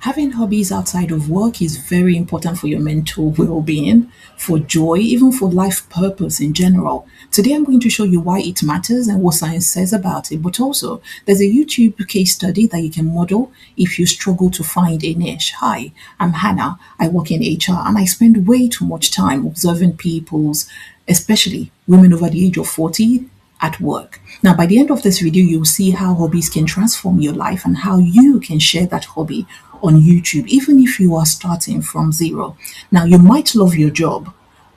Having hobbies outside of work is very important for your mental well being, for joy, even for life purpose in general. Today, I'm going to show you why it matters and what science says about it. But also, there's a YouTube case study that you can model if you struggle to find a niche. Hi, I'm Hannah. I work in HR and I spend way too much time observing people's, especially women over the age of 40, at work. Now, by the end of this video, you'll see how hobbies can transform your life and how you can share that hobby on YouTube, even if you are starting from zero. Now, you might love your job,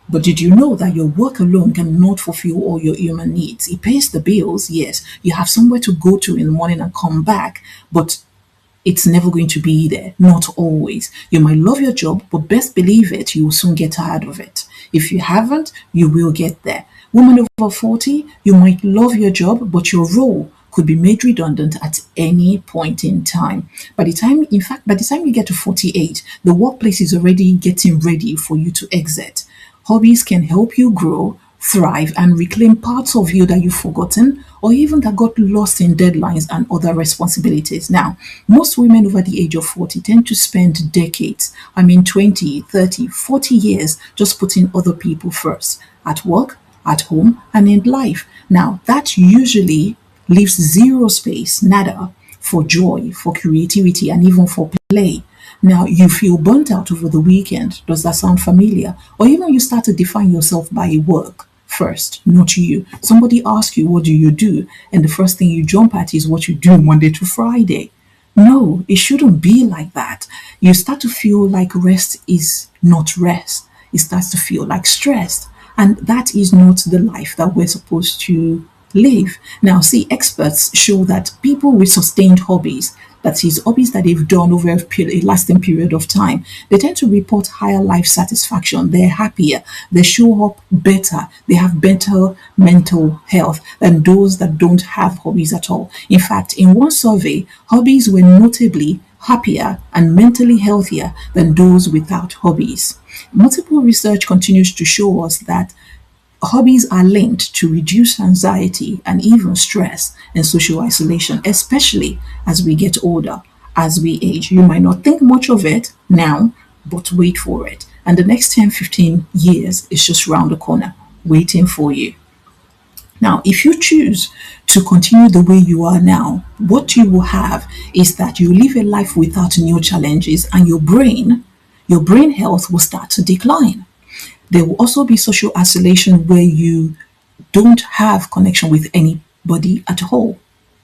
but did you know that your work alone cannot fulfill all your human needs? It pays the bills, yes. You have somewhere to go to in the morning and come back, but it's never going to be there. Not always. You might love your job, but best believe it, you will soon get tired of it. If you haven't, you will get there. Woman over 40, you might love your job, but your role could be made redundant at any point in time. By the time you get to 48, the workplace is already getting ready for you to exit. Hobbies can help you grow, thrive, and reclaim parts of you that you've forgotten or even that got lost in deadlines and other responsibilities. Now, most women over the age of 40 tend to spend decades, 20, 30, 40 years just putting other people first at work, at home, and in life. Now, that usually leaves zero space, nada, for joy, for creativity, and even for play. Now, you feel burnt out over the weekend. Does that sound familiar? Or even you start to define yourself by work first, not you. Somebody asks you, what do you do? And the first thing you jump at is what you do Monday to Friday. No, it shouldn't be like that. You start to feel like rest is not rest. It starts to feel like stress. And that is not the life that we're supposed to live. Now, see, experts show that people with sustained hobbies, that is, hobbies that they've done over a lasting period of time, they tend to report higher life satisfaction. They're happier, they show up better, they have better mental health than those that don't have hobbies at all. In fact, in one survey, hobbies were notably happier and mentally healthier than those without hobbies. Multiple research continues to show us that hobbies are linked to reduced anxiety and even stress and social isolation, especially as we get older, as we age. You might not think much of it now, but wait for it. And the next 10, 15 years is just round the corner, waiting for you. Now, if you choose to continue the way you are now, what you will have is that you live a life without new challenges and your brain health will start to decline. There will also be social isolation where you don't have connection with anybody at all.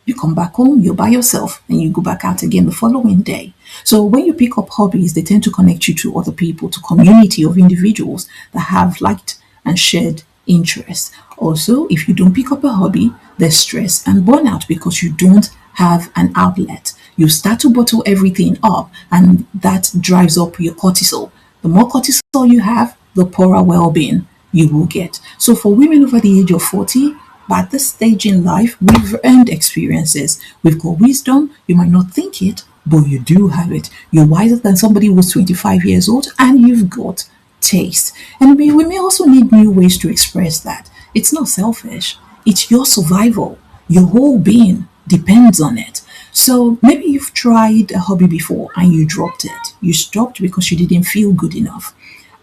You come back home, you're by yourself, and you go back out again the following day. So when you pick up hobbies, they tend to connect you to other people, to community of individuals that have liked and shared interests. Also, if you don't pick up a hobby, there's stress and burnout because you don't have an outlet. You start to bottle everything up, and that drives up your cortisol. The more cortisol you have, the poorer well-being you will get. So for women over the age of 40, by this stage in life, we've earned experiences. We've got wisdom. You might not think it, but you do have it. You're wiser than somebody who's 25 years old, and you've got taste. And we may also need new ways to express that. It's not selfish. It's your survival. Your whole being depends on it. So maybe you've tried a hobby before and you dropped it. You stopped because you didn't feel good enough.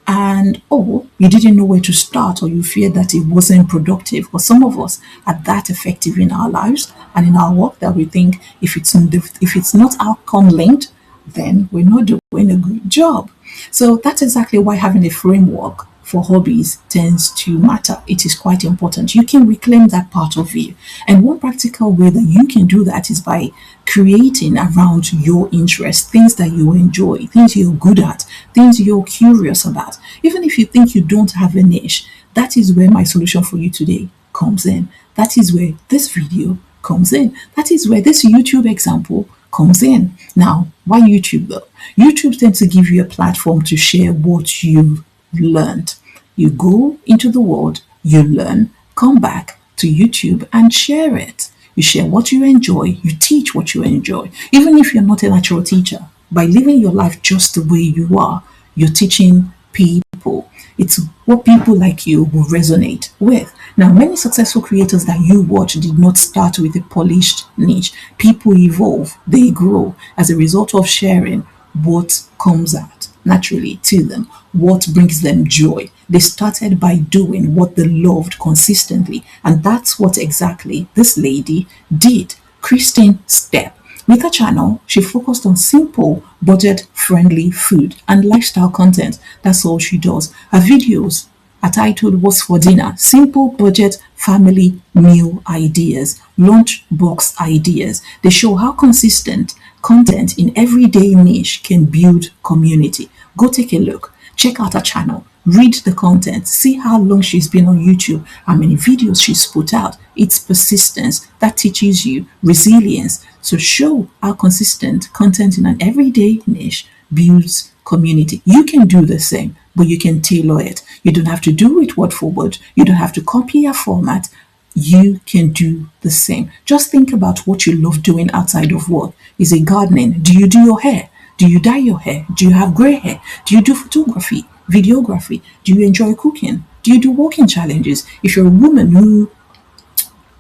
And or you didn't know where to start, or you feared that it wasn't productive. But some of us are that effective in our lives and in our work that we think if it's not outcome linked, then we're not doing a good job. So that's exactly why having a framework for hobbies tends to matter. It is quite important. You can reclaim that part of you. And one practical way that you can do that is by creating around your interests, things that you enjoy, things you're good at, things you're curious about. Even if you think you don't have a niche, that is where my solution for you today comes in. That is where this video comes in. That is where this YouTube example comes in. Now, why YouTube though? YouTube tends to give you a platform to share what you've learned. You go into the world, you learn, come back to YouTube and share it. You share what you enjoy, you teach what you enjoy. Even if you're not a natural teacher, by living your life just the way you are, you're teaching people. It's what people like you will resonate with. Now, many successful creators that you watch did not start with a polished niche. People evolve, they grow as a result of sharing what comes out naturally to them, what brings them joy. They started by doing what they loved consistently, and that's what exactly this lady did. Kristin Stepp. With her channel, she focused on simple, budget friendly food and lifestyle content. That's all she does. Her videos are titled What's for Dinner? Simple budget family meal ideas, lunchbox ideas. They show how consistent content in everyday niche can build community. Go take a look. Check out her channel. Read the content. See how long she's been on YouTube, how many videos she's put out. It's persistence that teaches you resilience. So show how consistent content in an everyday niche builds community. You can do the same, but you can tailor it. You don't have to do it word for word. You don't have to copy a format. You can do the same. Just think about what you love doing outside of work. Is it gardening? Do you do your hair? Do you dye your hair? Do you have gray hair? Do you do photography, videography? Do you enjoy cooking? Do you do walking challenges? If you're a woman who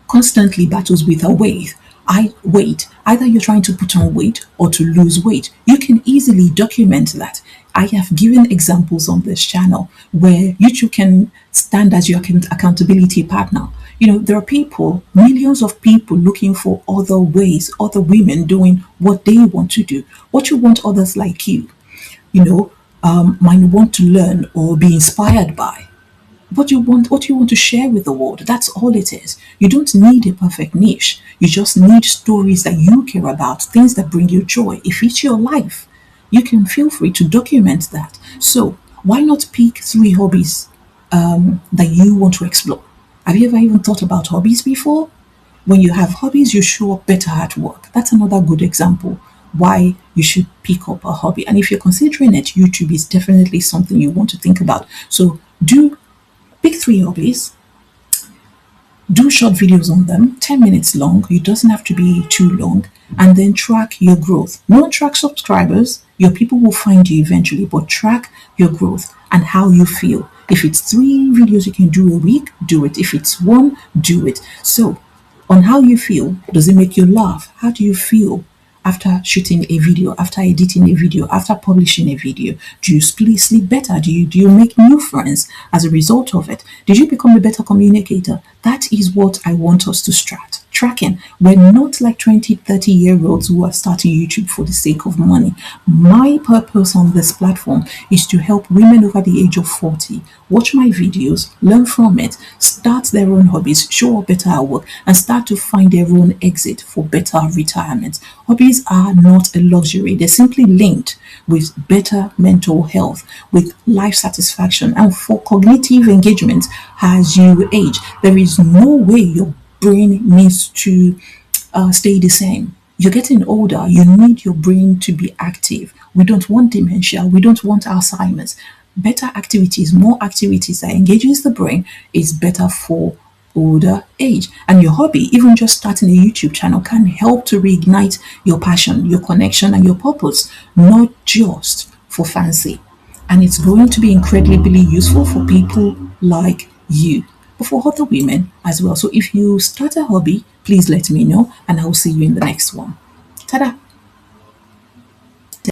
constantly battles with her weight, either you're trying to put on weight or to lose weight, you can easily document that. I have given examples on this channel where YouTube can stand as your accountability partner. There are people, millions of people looking for other ways, other women doing what they want to do, what you want others like might want to learn or be inspired by. What you want to share with the world. That's all it is. You don't need a perfect niche. You just need stories that you care about, things that bring you joy. If it's your life, you can feel free to document that. So why not pick 3 hobbies that you want to explore? Have you ever even thought about hobbies before? When you have hobbies, you show up better at work. That's another good example why you should pick up a hobby. And if you're considering it, YouTube is definitely something you want to think about. So do pick 3 hobbies, do short videos on them, 10 minutes long. It doesn't have to be too long. And then track your growth. Not track subscribers. Your people will find you eventually, but track your growth and how you feel. If it's 3 videos you can do a week, do it. If it's 1, do it. So, on how you feel, does it make you laugh? How do you feel after shooting a video, after editing a video, after publishing a video? Do you sleep better? Do you make new friends as a result of it? Did you become a better communicator? That is what I want us to start tracking. We're not like 20, 30-year-olds who are starting YouTube for the sake of money. My purpose on this platform is to help women over the age of 40 watch my videos, learn from it, start their own hobbies, show up better at work, and start to find their own exit for better retirement. Hobbies are not a luxury. They're simply linked with better mental health, with life satisfaction, and for cognitive engagement as you age. There is no way your brain needs to stay the same. You're getting older. You need your brain to be active. We don't want dementia. We don't want Alzheimer's. Better activities, more activities that engages the brain is better for older age. And your hobby, even just starting a YouTube channel, can help to reignite your passion, your connection, and your purpose, not just for fancy. And it's going to be incredibly useful for people like you, but for other women as well. So if you start a hobby, please let me know, and I will see you in the next one. Ta-da!